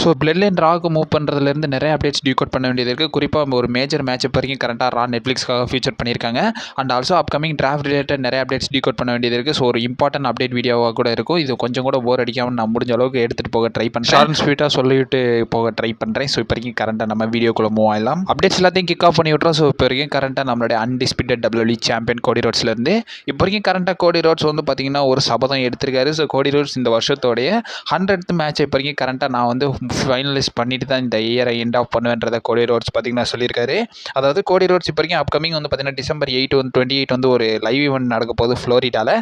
So blood line ராக்கு move பண்ணுறதுலேருந்து நிறைய updates decode பண்ண வேண்டியது இருக்குது. குறிப்பாக ஒரு மேஜர் மேட்ச் இப்போ வரைக்கும் கரண்ட்டாக ரா நெட்ஃப்ளிக்ஸ்க்காக ஃபீச்சர் பண்ணியிருக்காங்க. And also upcoming draft related நிறைய அப்டேட்ஸ் டிகோட் பண்ண வேண்டியது இருக்குது. ஸோ ஒரு இம்பார்ட்டன்ட் அப்டேட் வீடியோவாக கூட இருக்கும். இது கொஞ்சம் கூட போர் அடிக்காமல் நான் முடிஞ்ச அளவுக்கு எடுத்துகிட்டு போக ட்ரை பண்ணுறேன். ஷார்ட் ஸ்வீட்டாக சொல்லிவிட்டு போக ட்ரை பண்ணுறேன். ஸோ இப்போ வரைக்கும் கரண்ட்டாக நம்ம வீடியோக்குள்ளே மூவ் ஆகலாம். அப்டேட்ஸ் எல்லாத்தையும் கிக் ஆஃப் பண்ணி விட்றோம். ஸோ இப்போ வரைக்கும் கரண்ட்டாக நம்மளுடைய அன்டிஸ்பியூட்டட் WWE சாம்பியன் கோடி ரோட்ஸ்லேருந்து இப்போ வரைக்கும் கரண்ட்டாக கோடி ரோட்ஸ் வந்து பார்த்தீங்கன்னா ஒரு சபதம் எடுத்திருக்காரு. ஸோ கோடி ரோட்ஸ் இந்த வருஷத்தோடைய 100th மேட்ச் இப்போ வரைக்கும் கரண்ட்டாக நான் வந்து ஃபைனலிஸ்ட் பண்ணிட்டு தான் இந்த இயரை எண்ட் ஆஃப் பண்ணுவேன்றதை கோடி ரோட்ஸ் பார்த்தீங்கன்னா சொல்லியிருக்காரு. அதாவது கோடி ரோட்ஸ் இப்போ வரைக்கும் அப்கமிங் வந்து பார்த்தீங்கன்னா டிசம்பர் 28 வந்து ஒரு லைவ் ஈவெண்ட் நடக்க போகுது ஃப்ளோரிடாவில்.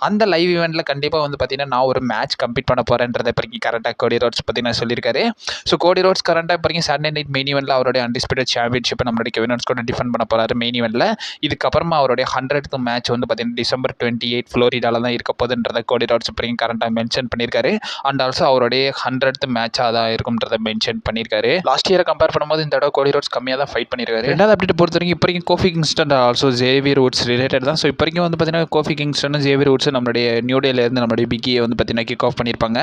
அந்த லைவ் ஈவெண்ட்டில் கண்டிப்பாக வந்து பார்த்தீங்கன்னா நான் ஒரு மேட்ச் கம்ப்ளீட் பண்ண போகிறேன்றதை இப்போ வரைக்கும் கரெக்டாக கோடி ரோட்ஸ் பார்த்தீங்கன்னா சொல்லியிருக்காரு. ஸோ கோடி ரோட்ஸ் கரெக்டாக இப்போ வரைக்கும் சாட்டர்டே நைட் மெயின் ஈவெண்ட்டில் அவருடைய அன்டிஸ்பியூட்டட் சாம்பியன்ஷிப்பை நம்மளுடைய கெவின் ஓவன்ஸ் கூட டிஃபெண்ட் பண்ண போகிறாரு மெயின் ஈவெண்ட்டில். இதுக்கப்புறமா அவருடைய 100th மேட்ச் வந்து பார்த்தீங்கன்னா டிசம்பர் 28 ஃப்ளோரிடாவில் தான் இருக்க போகுதுன்றதை கோடி ரோட்ஸ் இப்போ வரைக்கும் கரெக்டாக மென்ஷன் பண்ணியிருக்காரு. அண்ட் ஆல்சோ அவருடைய 100th மேட்சாக தான் இருக்கும்ன்றதை மென்ஷன் பண்ணியிருக்காரு. லாஸ்ட் இயரை கம்பேர் பண்ணும்போது இந்த தடவை கோடி ரோட்ஸ் கம்மியாக தான் ஃபைட் பண்ணியிருக்காரு. ரெண்டாவது அப்டேட் பொறுத்த வரைக்கும் இப்போ வரைக்கும் Kofi Kingston also Xavier Woods related தான். ஸோ இப்போ வரைக்கும் வந்து பார்த்தீங்கன்னா கோஃபி கிங்ஸ்டன் ஜேவியர் வுட்ஸ் நம்மளுடைய நியூ டேலேருந்து நம்மளுடைய பிக்கியை வந்து பார்த்தீங்கன்னா கிக் ஆஃப் பண்ணியிருப்பாங்க.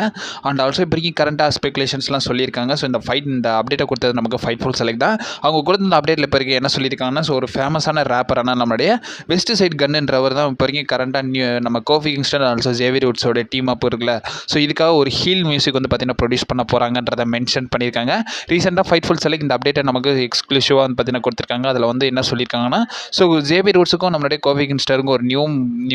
அண்ட் ஆல்சோ இப்போ வரைக்கும் கரண்ட்டாக ஸ்பெகுலேஷன்ஸ்லாம் சொல்லியிருக்காங்க. ஸோ இந்த அப்டேட்டை கொடுத்தது நமக்கு ஃபைட்ஃபுல் செலக்ட் தான். அவங்க கொடுத்த இந்த அப்டேட்டில் இப்போ வரைக்கும் என்ன சொல்லியிருக்காங்கன்னா, ஸோ ஒரு ஃபேமஸான ரேப்பரான நம்மளுடைய வெஸ்ட் சைட் கன்னுன்றவர் தான் இப்போ வரைக்கும் கரண்ட்டாக நம்ம கோஃபி கிங்ஸ்டன் ஆல்சோ ஜேவியர் வுட்ஸோட டீம் அப் இருக்குல்ல. ஸோ இதுக்காக ஒரு ஹீல் மியூசிக் வந்து பார்த்தீங்கன்னா ப்ரொடியூஸ் பண்ண போகிறாங்கன்றதை மென்ஷன் பண்ணியிருக்காங்க. ரீசெண்டாக ஃபைட்ஃபுல் செலக்ட் இந்த அப்டேட்டை நமக்கு எக்ஸ்க்ளூசிவாக வந்து பார்த்தீங்கன்னா கொடுத்துருக்காங்க. அதில் வந்து என்ன சொல்லியிருக்காங்கன்னா, ஸோ ஜேவியர் வுட்ஸுக்கும் நம்மளுடைய கோஃபி கிங்ஸ்டருக்கும் ஒரு நியூ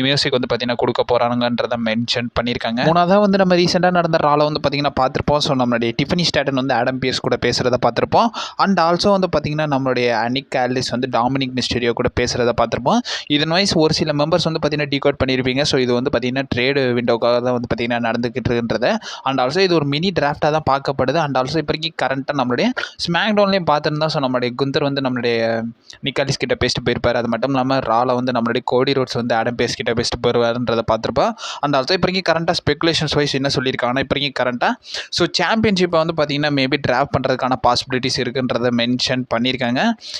மியூசிக் வந்து பார்த்தீங்கன்னா கொடுக்க போகிறாங்கன்றதை மென்ஷன் பண்ணியிருக்காங்க. மூணாவதாக வந்து நம்ம ரீசெண்டாக நடந்த ரால வந்து பார்த்தீங்கன்னா பார்த்துருப்போம். ஸோ நம்மளுடைய டிஃபனி ஸ்டாட்டன் வந்து ஆடம் பியர்ஸ் கூட பேசுகிறத பார்த்துருப்போம். அண்ட் ஆல்சோ வந்து பார்த்தீங்கன்னா நம்மளுடைய நிக் ஆல்டிஸ் வந்து டாமினிக் மிஸ்டீரியோ கூட பேசுகிறத பார்த்துருப்போம். இதன் வைஸ் ஒரு சில மெம்பர்ஸ் வந்து பார்த்தீங்கன்னா டிகோட் பண்ணியிருப்பீங்க. ஸோ இது வந்து பார்த்தீங்கன்னா ட்ரேடு விண்டோக்காக தான் வந்து பார்த்தீங்கன்னா நடந்துக்கிட்டு இருக்குன்றதை. அண்ட் ஆல்சோ இது ஒரு மினி டிராஃப்டாக தான் பார்க்கப்படுது. அண்ட் ஆல்சோ இப்போ வரைக்கும் கரண்ட்டாக நம்மளுடைய ஸ்மாக் டவுன்லேயும் பார்த்துருந்தா. ஸோ நம்மளுடைய குந்தர் வந்து நம்மளுடைய நிக்காலிஸ் கிட்ட பேசிட்டு போயிருப்பார். அது மட்டும் இல்லாமல் ரால வந்து நம்மளுடைய கோடி ரோட்ஸ் வந்து ஆடம் பேஸ் கிட்ட பேசிட்டு போயிருவாருன்றதை பார்த்துருப்போம். அண்ட் ஆல்சோ இப்போ வரைக்கும் கரண்ட்டாக ஸ்பெகுலேஷன்ஸ் வைஸ் என்ன சொல்லியிருக்காங்கன்னா, இப்போ வரைக்கும் கரண்ட்டாக ஸோ சாம்பியன்ஷிப்பை வந்து பார்த்தீங்கன்னா மேபி டிராஃப்ட் பண்ணுறதுக்கான பாசிபிலிட்டிஸ் இருக்குன்றதை மென்ஷன் பண்ணியிருக்காங்க.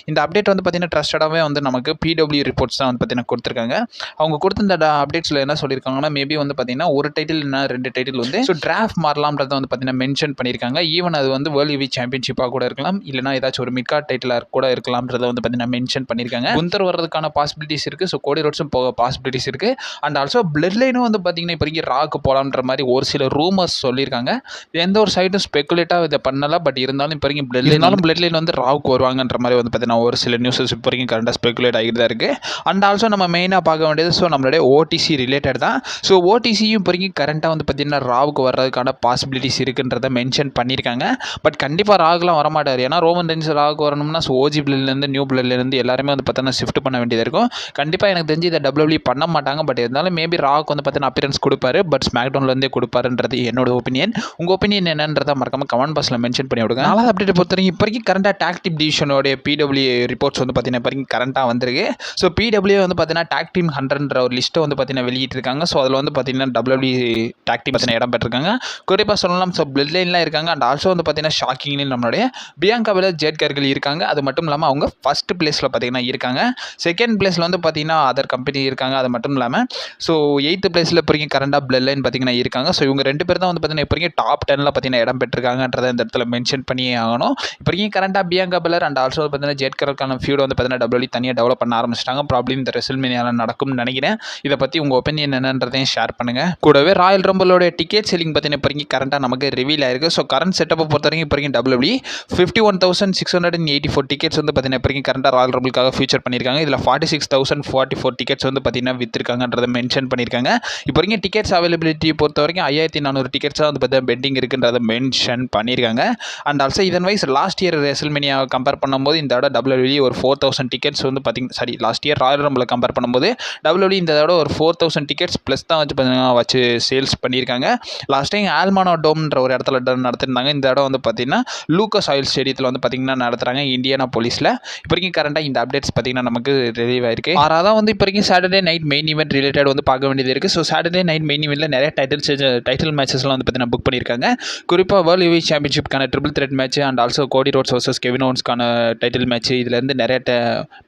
இந்த அப்டேட் வந்து பார்த்தீங்கன்னா ட்ரஸ்டடாகவே வந்து நமக்கு PW ரிப்போர்ட்ஸ் தான் வந்து பார்த்தீங்கன்னா கொடுத்துருக்காங்க. அவங்க கொடுத்த இந்த அப்டேட்ஸில் என்ன சொல்லியிருக்காங்கன்னா, மேபி வந்து பார்த்தீங்கன்னா ஒரு டைட்டில் இல்லைனா 2 டைட்டில் வந்து ஸோ டிராஃப்ட் மாறலாம்ன்றதை வந்து பார்த்தீங்கன்னா மென்ஷன் பண்ணியிருக்காங்க. ஈவன் அது வந்து வேர்ல்ட் ஹெவி சாம்பியன்ஷிப்பாக கூட இருக்கலாம், இல்லைனா ஏதாச்சும் ஒரு மிட் கார்ட் டைட்டிலாக கூட இருக்கலாம்ன்றதை வந்து பார்த்தீங்கன்னா மென்ஷன் பண்ணியிருக்காங்க. குந்தர் வர்றதுக்கான பாசிபிலிட்டிஸ் இருக்குது. ஸோ கோடி ரோட்ஸும் போக பாசிபிலிட்டிஸ் இருக்குது. அண்ட் ஆல்சோ பிளட் லைனும் வந்து பார்த்தீங்கன்னா இப்போ வரைக்கும் ராக்கு போகலான்ற மாதிரி ஒரு சில ரூமர்ஸ் சொல்லியிருக்காங்க. எந்த ஒரு சைடும் ஸ்பெகுலேட்டாக இதை பண்ணலாம். பட் இருந்தாலும் இப்போ வரைக்கும் பிளட் லைன் வந்து ராவுக்கு வருவாங்கன்ற மாதிரி வந்து பார்த்தீங்கன்னா ஒரு சில நியூஸஸ் இப்போ வரைக்கும் கரண்டாக ஸ்பெகுலேட் ஆகிட்டு தான் இருக்குது. அண்ட் ஆல்சோ நம்ம மெயினாக பார்க்க வேண்டியது ஸோ நம்மளுடைய OTC ரிலேட்டட் தான். ஸோ OTCயும் இப்போ வரைக்கும் கரண்ட்டாக வந்து பார்த்தீங்கன்னா ராவுக்கு வர்றதுக்கான பாசிபிலிட்டிஸ் இருக்குன்றதை மென்ஷன் பண்ணியிருக்காங்க. பட் கண்டிப்பாக ராகுலாம் வரமாட்டார். ஏன்னா ரோமன் ரெயின்ஸ் ராவுக்கு வரணும்னா ஸோ OG பிளட்லேருந்து நியூ பிளட்லேருந்து எல்லாருமே வந்து பார்த்தீங்கன்னா ஷிஃப்ட் பண்ண வேண்டியது இருக்கும். கண்டிப்பாக எனக்கு தெரிஞ்சு இதை WWE பண்ண மாட்டாங்க. பட் இருந்தாலும் மேபி ராவுக்கு வந்து பார்த்தீங்கன்னா அப்பியரன்ஸ் கொடுப்பாரு. பட் ஸ்மாக் டவுன்லேருந்தே கொடுப்பாருன்றது என்னோட ஒப்பீனியன். உங்கள் ஒப்பீனியன் என்னன்றதை மறக்காம கமெண்ட் பாக்ஸில் மென்ஷன் பண்ணி விடுங்க. நாலாவது அப்டேட் பொறுத்த வரைக்கும் இப்போ வரைக்கும் கரண்ட்டாக டாக் டீம் டிவிஷனோடைய PW ரிப்போர்ட்ஸ் வந்து பார்த்தீங்கன்னா இப்போ வரைக்கும் கரண்ட்டாக வந்திருக்கு. ஸோ PW வந்து பார்த்தீங்கன்னா டாக் டீம் 100ன்ற ஒரு லிஸ்ட்டை வந்து பார்த்தீங்கன்னா வெளியிட்டிருக்காங்க. ஸோ அதில் வந்து பார்த்தீங்கன்னா WWE டாக் டீம் பார்த்தீங்கன்னா இடம் பெற்றிருக்காங்க. குறிப்பாக சொல்லலாம் ஸோ பிளட் லைன்லாம் இருக்காங்க. அண்ட் ஆல்சோ வந்து பார்த்தீங்கன்னா ஷாக்கிங்லி நம்மளுடைய பியாங்கா பெலர் ஜெட் கர்கில் இருக்காங்க. அது மட்டும் இல்லாமல் அவங்க ஃபர்ஸ்ட் பிளேஸில் பார்த்தீங்கன்னா இருக்காங்க. செகண்ட் பிளேஸில் வந்து பார்த்தீங்கன்னா அதர் கம்பெனி இருக்காங்க. அது மட்டும் இல்லாமல் ஸோ 8th பிளேஸில் இப்போ வரைக்கும் கரண்டாக பிளட் லைன் பார்த்தீங்கன்னா இருக்காங்க. ஸோ இவங்க 2 பேர் தான் வந்து பார்த்தீங்கன்னா இப்போ வரைக்கும் டாப் 10ல் பார்த்தீங்கன்னா இடம் பெற்றிருக்காங்கன்றதை இந்த இடத்துல மென்ஷன் பண்ணியே ஆகணும். இப்போ வரைக்கும் கரண்டாக பியாங்கா பெலர் அண்ட் ஆல்சோ பார்த்தீங்கன்னா ஜெட் கர்கான ஃபியூட் வந்து பார்த்தீங்கன்னா WWE தனியாக டெவலப் பண்ண ஆரம்பிச்சிட்டாங்க. ப்ராப்ளம் இந்த ரெசல்மேனியாவில் நடக்கும்னு நினைக்கிறேன். இதை பற்றி உங்கள் ஒப்பீனியன் என்னன்றதையும் ஷேர் பண்ணுங்கள். கூடவே ராயல் ரம்பிளோட டிக்கெட் செல்லிங் பார்த்தீங்கன்னா இப்போ வரைக்கும் கரண்டாக நமக்கு ரிவீல் ஆயிருக்கு. ஸோ கரண்ட் செட்டப்பை பொறுத்த வரைக்கும் இப்போ வரைக்கும் WWE 51,684 டிக்கெட்ஸ் வந்து பார்த்தீங்கன்னா இப்போ வரைக்கும் கரண்டாக ராயல் ரம்பிளுக்காக ஃபியூச்சர் பண்ணியிருக்காங்க. இதில் 46,044 டிக்கெட்ஸ் வந்து பார்த்தீங்கன்னா வித்திருக்காங்கன்றதை மென்ஷன் பண்ணியிருக்காங்க. இப்போ வரைக்கும் டிக்கெட்ஸ் அவைலபிலிட்டி பொறுத்த வரைக்கும் 5,400 டிக்கெட்ஸ் வந்து பார்த்தீங்கன்னா பெண்டிங் இருக்குன்றதை மென்ஷன் பண்ணியிருக்காங்க. அண்ட் ஆல்சோ இதன் வைஸ் லாஸ்ட் இயர் ரெசல்மேனியாவை கம்பேர் பண்ணும்போது இந்த தடவை WWE ஒரு 4,000 டிக்கெட்ஸ் வந்து பார்த்தீங்கன்னா லாஸ்ட் இயர் ராயல் ரம்பிளை கம்பேர் பண்ணும்போது WWE இந்த தடவை ஒரு 4,000 டிக்கெட்ஸ் ப்ளஸ் தான் வச்சு சேல்ஸ் பண்ணியிருக்காங்க. லாஸ்ட் டைம் ஆல்மானோ டோம்ன்ற ஒரு இடத்துல நடத்திருந்தாங்க. இந்த தடவை வந்து பார்த்தீங்கன்னா லூக்கஸ் ஆயில் ஸ்டேடியத்தில் வந்து பார்த்தீங்கன்னா நடத்துகிறாங்க இந்தியானா போலீஸில். இப்போ வரைக்கும் கரண்டாக இந்த அப்டேட்ஸ் பார்த்தீங்கன்னா நமக்கு ரிலீவ் ஆயிருக்கு. ஆறாவது வந்து இப்போ வரைக்கும் Saturday night main event related வந்து பார்க்க வேண்டியது இருக்குது. ஸோ சாட்டர்டே நைட் மெயின் ஈவெண்ட்டில் நிறைய டைட்டில் மேட்சஸ்லாம் வந்து பார்த்தீங்கன்னா புக் பண்ணியிருக்காங்க. குறிப்பாக வேர்ல்ட் ஹெவி சாம்பியன்ஷிப்கான triple threat match and also Cody Rhodes versus Kevin ஓவன்ஸ்க்கான டைட்டில் மேட்ச் இதுலேருந்து நிறைய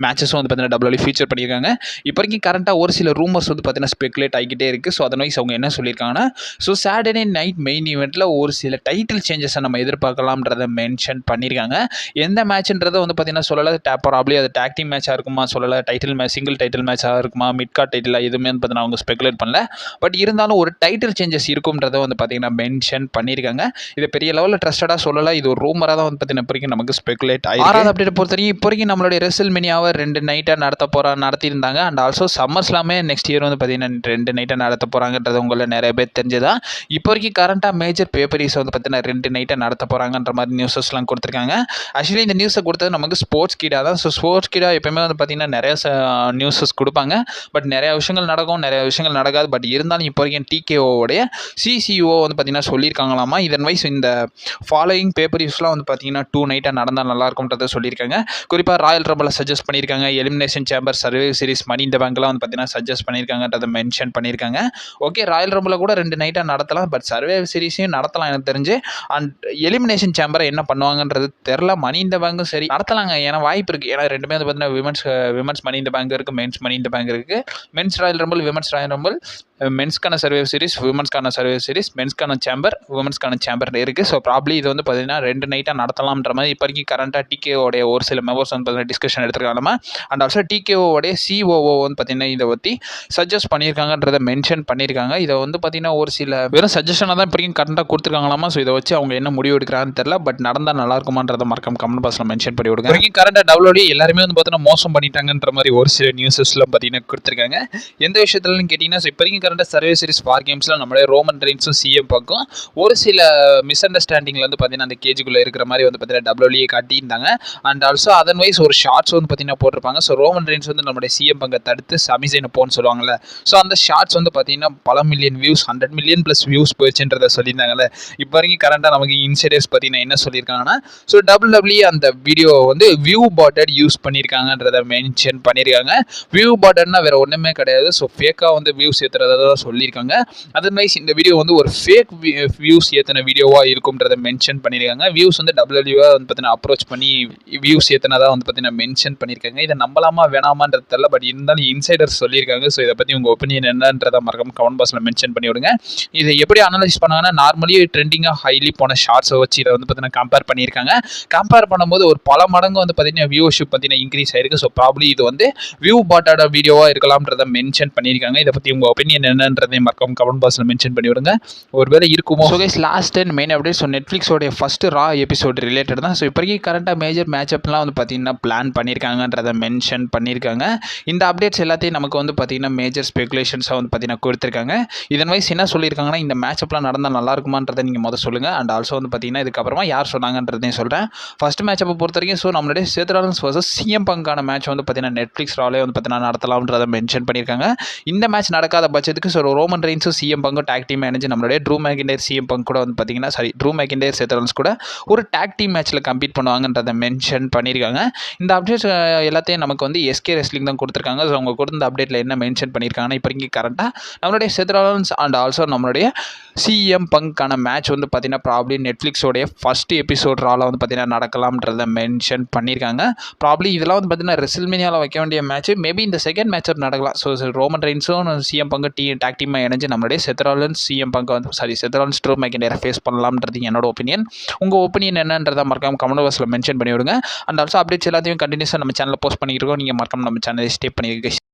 மேட்சஸும் வந்து பார்த்தீங்கன்னா WWE ஃபீச்சர் பண்ணியிருக்காங்க. இப்போ வரைக்கும் கரண்ட்டாக ஒரு சில ரூமர்ஸ் வந்து பார்த்தீங்கன்னா ஸ்பெகுலேட் ஆகிக்கிட்டே இருக்குது. ஸோ அதன் வைஸ் அவங்க என்ன சொல்லியிருக்காங்கன்னா, ஸோ சாட்டர்டே நைட் மெயின் ஈவெண்ட்டில் ஒரு சில டைட்டில் சேஞ்சஸ் சேஞ்சஸை நம்ம எதிர்பார்க்கலாம்ன்றதை மென்ஷன் பண்ணியிருக்காங்க. எந்த மேட்ச்ன்றதை வந்து பார்த்தீங்கன்னா சொல்லலை. ப்ராப்ளி அது டாக் டீம் மேட்சாக இருக்குமா சொல்லலை, டைட்டில் மேட்ச் சிங்கிள் டைட்டில் மேட்சாக இருக்குமா, மிட் கார்ட் டைட்டில் எதுவுமே வந்து பார்த்தீங்கன்னா அவங்க ஸ்பெகுலேட் பண்ணல. பட் இருந்தாலும் ஒரு டைட்டில் சேஞ்சஸ் இருக்கும்ன்றதை வந்து பார்த்தீங்கன்னா மென்ஷன் பண்ணியிருக்காங்க. இது பெரிய லெவலில் ட்ரஸ்டடாக சொல்லலை, இது ஒரு ரூமராக தான் வந்து பார்த்தீங்கன்னா இப்போ வரைக்கும் நமக்கு ஸ்பெகுலேட் ஆகிருக்கு. 6வது அப்டேட் பொறுத்த வரைக்கும் இப்போ வரைக்கும் நம்மளுடைய ரெசில்மேனியாவை 2 நைட்டாக நடத்தியிருந்தாங்க. அண்ட் ஆல்சோ சம்மர் ஸ்லாமே நெக்ஸ்ட் இயர் வந்து பார்த்தீங்கன்னா 2 நைட்டாக நடத்த போகிறாங்கன்றது உங்களை நிறைய பேர் தெரிஞ்சுதான். இப்போ வரைக்கும் கரண்ட்டாக மேஜர் பேப்பரிஸ் வந்து பார்த்தீங்கன்னா 2 நைட்டாக நடத்த போகிறாங்கன்ற மாதிரி நியூஸஸ்லாம் கொடுத்துருக்காங்க. ஆக்சுவலி இந்த நியூஸை கொடுத்தது நமக்கு ஸ்போர்ட்ஸ் கீடா தான். ஸோ ஸ்போர்ட்ஸ் கீடா எப்பயுமே வந்து பார்த்தீங்கன்னா நிறைய நியூஸஸ் கொடுப்பாங்க. பட் நிறைய விஷயங்கள் நடக்கும், நிறைய விஷயங்கள் நடக்காது. பட் இருந்தாலும் இப்போ வரைக்கும் டிகேஓடைய சிசிஓ வந்து பார்த்தீங்கன்னா சொல்லியிருக்காங்களாமா. இதன் வைஸ் இந்த ஃபாலோயிங் பேப்பரிஸ்லாம் வந்து பார்த்தீங்கன்னா 2 நைட்டாக நடந்தால் நல்லாயிருக்கும்ன்றதை சொல்லியிருக்காங்க. குறிப்பாக ராயல் ரம்பிளை சஜஸ்ட் பண்ணியிருக்காங்க, எலிமினேஷன் சேம்பர், சர்வே சீரிஸ், மணி இந்த பேங்க்லாம் வந்து பார்த்தீங்கன்னா சஜஸ்ட் பண்ணியிருக்காங்கன்றதை மென்ஷன் பண்ணியிருக்காங்க. ஓகே, ராயல் ரம்பிளை கூட 2 நைட்டாக நடத்தலாம், பட் சர்வே சீரிஸையும் நடத்தலாம் எனக்கு தெரிஞ்சு. அண்ட் எலிமினேஷன் சேம்பரை என்ன பண்ணுவாங்கன்றது தெரில. மணி இந்த பேங்க்கும் சரி நடத்தலாங்க, ஏன்னா வாய்ப்பு இருக்குது. ஏன்னா ரெண்டுமே வந்து பார்த்தீங்கன்னா விமன்ஸ் மணி இந்த பேங்க் இருக்குது, மென்ஸ் மணி இந்த பேங்க் இருக்குது. Men's royal rumble, women's royal rumble, மென்ஸ்க்கான சர்வே சீரிஸ், விமன்ஸ்க்கான சர்வே சீரிஸ், மென்ஸ்க்கான சேம்பர், விமன்ஸ்க்கான சேம்பர் இருக்குது. ஸோ ப்ராப்ளி இது வந்து பார்த்தீங்கன்னா 2 நைட்டாக நடத்தலாம்ன்ற மாதிரி இப்போ வரைக்கும் கரண்ட்டாக டிகேஓடைய ஒரு சில மெம்பர்ஸ் வந்து பார்த்தீங்கன்னா டிஸ்கஷன் எடுத்துருக்காங்க. அண்ட் ஆல்சோ டிகேஓடைய சிஓஓ வந்து பார்த்தீங்கன்னா இதை பற்றி சஜஸ்ட் பண்ணியிருக்காங்கன்றதை மென்ஷன் பண்ணியிருக்காங்க. இதை வந்து பார்த்தீங்கன்னா ஒரு சில வெறும் சஜஷனாக தான் இப்போ வரைக்கும் கரண்ட்டாக கொடுத்துருக்காங்களாமா. ஸோ இதை வச்சு அவங்க என்ன முடிவு எடுக்கிறான்னு தெரியல. பட் நடந்தால் நல்லா இருக்குமான்றதை மறக்காம கமெண்ட் பாக்ஸில் மென்ஷன் பண்ணி விடுங்க. வரைக்கும் கரண்ட்டாக டவுன்லோடி எல்லாருமே வந்து பார்த்தீங்கன்னா மோசம் பண்ணிட்டாங்கன்ற மாதிரி ஒரு சில நியூஸஸ்லாம் பார்த்தீங்கன்னா கொடுத்துருக்காங்க. எந்த விஷயத்துலன்னு கேட்டிங்கன்னா இப்போ வரைக்கும் கரண்ட்டாக சர்வே சீரிஸ் வார் கேம்ஸில் நம்மளுடைய ரோமன் ரெயின்ஸும் சிஎம் பக்கம் ஒரு சில மிஸ் அண்டர்ஸ்டாண்டிங்கில் வந்து பார்த்தீங்கன்னா அந்த கேஜுக்குள்ளே இருக்கிற மாதிரி வந்து பார்த்தீங்கன்னா டபிள்யூஏ காட்டியிருந்தாங்க. அண்ட் ஆல்சோ அதன் வைஸ் ஒரு ஷார்ட்ஸ் வந்து பார்த்தீங்கன்னா போட்டிருப்பாங்க. ஸோ ரோமன் ரெயின்ஸ் வந்து நம்மளுடைய சிஎம் பங்கை தடுத்து சமிசைனை போன்னு சொல்லுவாங்கல்ல. ஸோ அந்த ஷார்ட்ஸ் வந்து பார்த்தீங்கன்னா பல மில்லியன் வியூஸ், 100 மில்லியன் + வியூஸ் போயிடுச்சுன்றதை சொல்லியிருந்தாங்கல்ல. இப்போ வரைக்கும் கரண்ட்டாக நமக்கு இன்சைடர்ஸ் பார்த்தீங்கன்னா என்ன சொல்லியிருக்காங்கன்னா, ஸோ டபிள்யூடபிள்யூ அந்த வீடியோ வந்து வியூ பாட்டட் யூஸ் பண்ணியிருக்காங்கன்றதை மென்ஷன் பண்ணியிருக்காங்க. வியூ பாட்டட்னா வேறு ஒன்றுமே கிடையாது. ஸோ ஃபேக்காக வந்து வியூஸ் ஏற்றுறதை தான் சொல்லியிருக்காங்க. அதர்வைஸ் இந்த வீடியோ வந்து ஒரு ஃபேக் வியூஸ் ஏற்றின வீடியோவாக இருக்கும்ன்றதை மென்ஷன் பண்ணியிருக்காங்க. வியூஸ் வந்து டபிள்யூடபிள்யூவை வந்து பார்த்தீங்கன்னா அப்ரோச் பண்ணி வியூஸ் ஏற்றினதாக வந்து பார்த்தீங்கன்னா மென்ஷன் பண்ணியிருக்காங்க. இதை நம்பலாமா வேணாமான்றது தெரியல. பட் இருந்தாலும் இன்சைடர்ஸ் சொல்லியிருக்காங்க. ஸோ இதை பற்றி உங்கள் ஒப்பீனியன் என்னன்றதை மறக்காம கமெண்ட் பாக்ஸில் மென்ஷன் பண்ணி விடுங்க. இதை எப்படி அனலைஸ் பண்ணாங்கன்னா, நார்மலி ட்ரெண்டிங்காக ஹைலி போன ஷார்ட்ஸை வச்சு இதை வந்து பார்த்தீங்கன்னா கம்பேர் பண்ணியிருக்காங்க. கம்பேர் பண்ணும்போது ஒரு பல மடங்கு வந்து பார்த்தீங்கன்னா வியூவர்ஷிப் பார்த்தீங்கன்னா இன்க்ரீஸ் ஆயிருக்கு. ஸோ ப்ராப்ளி இது வந்து வியூ பாட்டோட வீடியோவாக இருக்கலாம்ன்றதை மென்ஷன் பண்ணியிருக்காங்க. இதை பற்றி உங்கள் ஒப்பீனியன் என்னன்றதை மறக்காம கமெண்ட் பாக்ஸில் மென்ஷன் பண்ணி விடுங்க. ஒருவேளை இருக்குமோ. So guys, last and main update. So நெட்ஃப்ளிக்ஸோடைய ஃபர்ஸ்ட் ரா எபிசோட் ரிலேட்டட் தான். ஸோ இப்போ வரைக்கும் கரண்ட்டாக மேஜர் மேட்சப்லாம் வந்து பார்த்தீங்கன்னா பிளான் பண்ணியிருக்காங்கன்றதை மென்ஷன் பண்ணியிருக்காங்க. இந்த அப்டேட்ஸ் எல்லாத்தையும் நமக்கு வந்து பார்த்தீங்கன்னா மேஜர் ஸ்பெகுலேஷன்ஸாக வந்து பார்த்தீங்கன்னா கொடுத்துருக்காங்க. இதன் வைஸ் என்ன சொல்லியிருக்காங்கன்னா, இந்த மேட்சப்லாம் நடந்தால் நல்லா இருக்குமான்றதை நீங்கள் முதல் சொல்லுங்கள். அண்ட் ஆல்சோ வந்து பார்த்தீங்கன்னா இதுக்கப்புறமா யார் சொன்னாங்கன்றதையும் சொல்கிறேன். ஃபர்ஸ்ட் மேட்சப்பை பொறுத்த வரைக்கும் ஸோ நம்மளுடைய சேத் ராலின்ஸ் வர்சஸ் சிஎம் பங்கான மேட்ச் வந்து பார்த்தீங்கன்னா நெட்ஃப்ளிக்ஸ் ராலே வந்து பார்த்தீங்கன்னா நடத்தலாம்ன்றதை மென்ஷன் பண்ணியிருக்காங்க. இந்த மேட்ச் நடக்காத பட்சத்துக்கு ஸோ ரோமன் ரெயின்ஸும் சிஎம் பங்கும் டாக் டீம் மேனேஜ் நம்மளுடைய ட்ரூ மேக்கிண்டர் சிஎம் பங்க் கூட வந்து பார்த்தீங்கன்னா ட்ரூ மேக்கிண்டர் சேத் ராலின்ஸ் கூட ஒரு டாக் டீம் மேட்ச்சில் கம்பீட் பண்ணுவாங்கன்றதை மென்ஷன் பண்ணியிருக்காங்க. இந்த அப்டேட்ஸ் எல்லாத்தையும் நமக்கு வந்து எஸ்கே ரெஸ்லிங் தான் கொடுத்துருக்காங்க. ஸோ அவங்க கொடுத்த அப்டேட்டில் என்ன மென்ஷன் பண்ணியிருக்காங்கன்னா, இப்போ இங்கே கரண்ட்டாக நம்மளுடைய சேத் ராலின்ஸ் அண்ட் ஆல்சோ நம்மளுடைய சிஎம் பங்க்கான மேட்ச் வந்து பார்த்தீங்கன்னா ப்ராப்ளி நெட்ஃப்ளிக்ஸோடைய ஃபர்ஸ்ட் எபிசோட் ரால வந்து பார்த்தீங்கன்னா நடக்கலாம்ன்றதை மென்ஷன் பண்ணியிருக்காங்க. ப்ராப்ளி இதெல்லாம் வந்து பார்த்தீங்கன்னா ரெசில்மேனியாவில் வைக்க வேண்டிய மேட்ச் மேபி இந்த செகண்ட் மேட்சப் நடக்கலாம். ஸோ ரோமன் ரெயின்ஸும் சிஎம் பங்கு டாக் டீமாக இணைஞ்சு நம்மளுடைய சேத் ராலின்ஸ் சிஎம் பங்கு வந்து சேத் ராலின்ஸ் ட்ரூ மேக்கிண்டரை ஃபேஸ் பண்ணலாம்ன்றது என்னோட ஒப்பீனியன். உங்கள் ஒப்பீனியன் என்னன்றதை மறக்காம கமெண்ட் பாக்ஸில் மென்ஷன் பண்ணி விடுங்க. அண்ட் ஆல்சோ அப்டேட்ஸ் எல்லாத்தையும் கண்டினியூஸாக நம்ம சேனலில் போஸ்ட் பண்ணியிருக்கோம். நீங்கள் மறக்காம நம்ம சேனலை ஸ்டே பண்ணியிருக்கீங்க.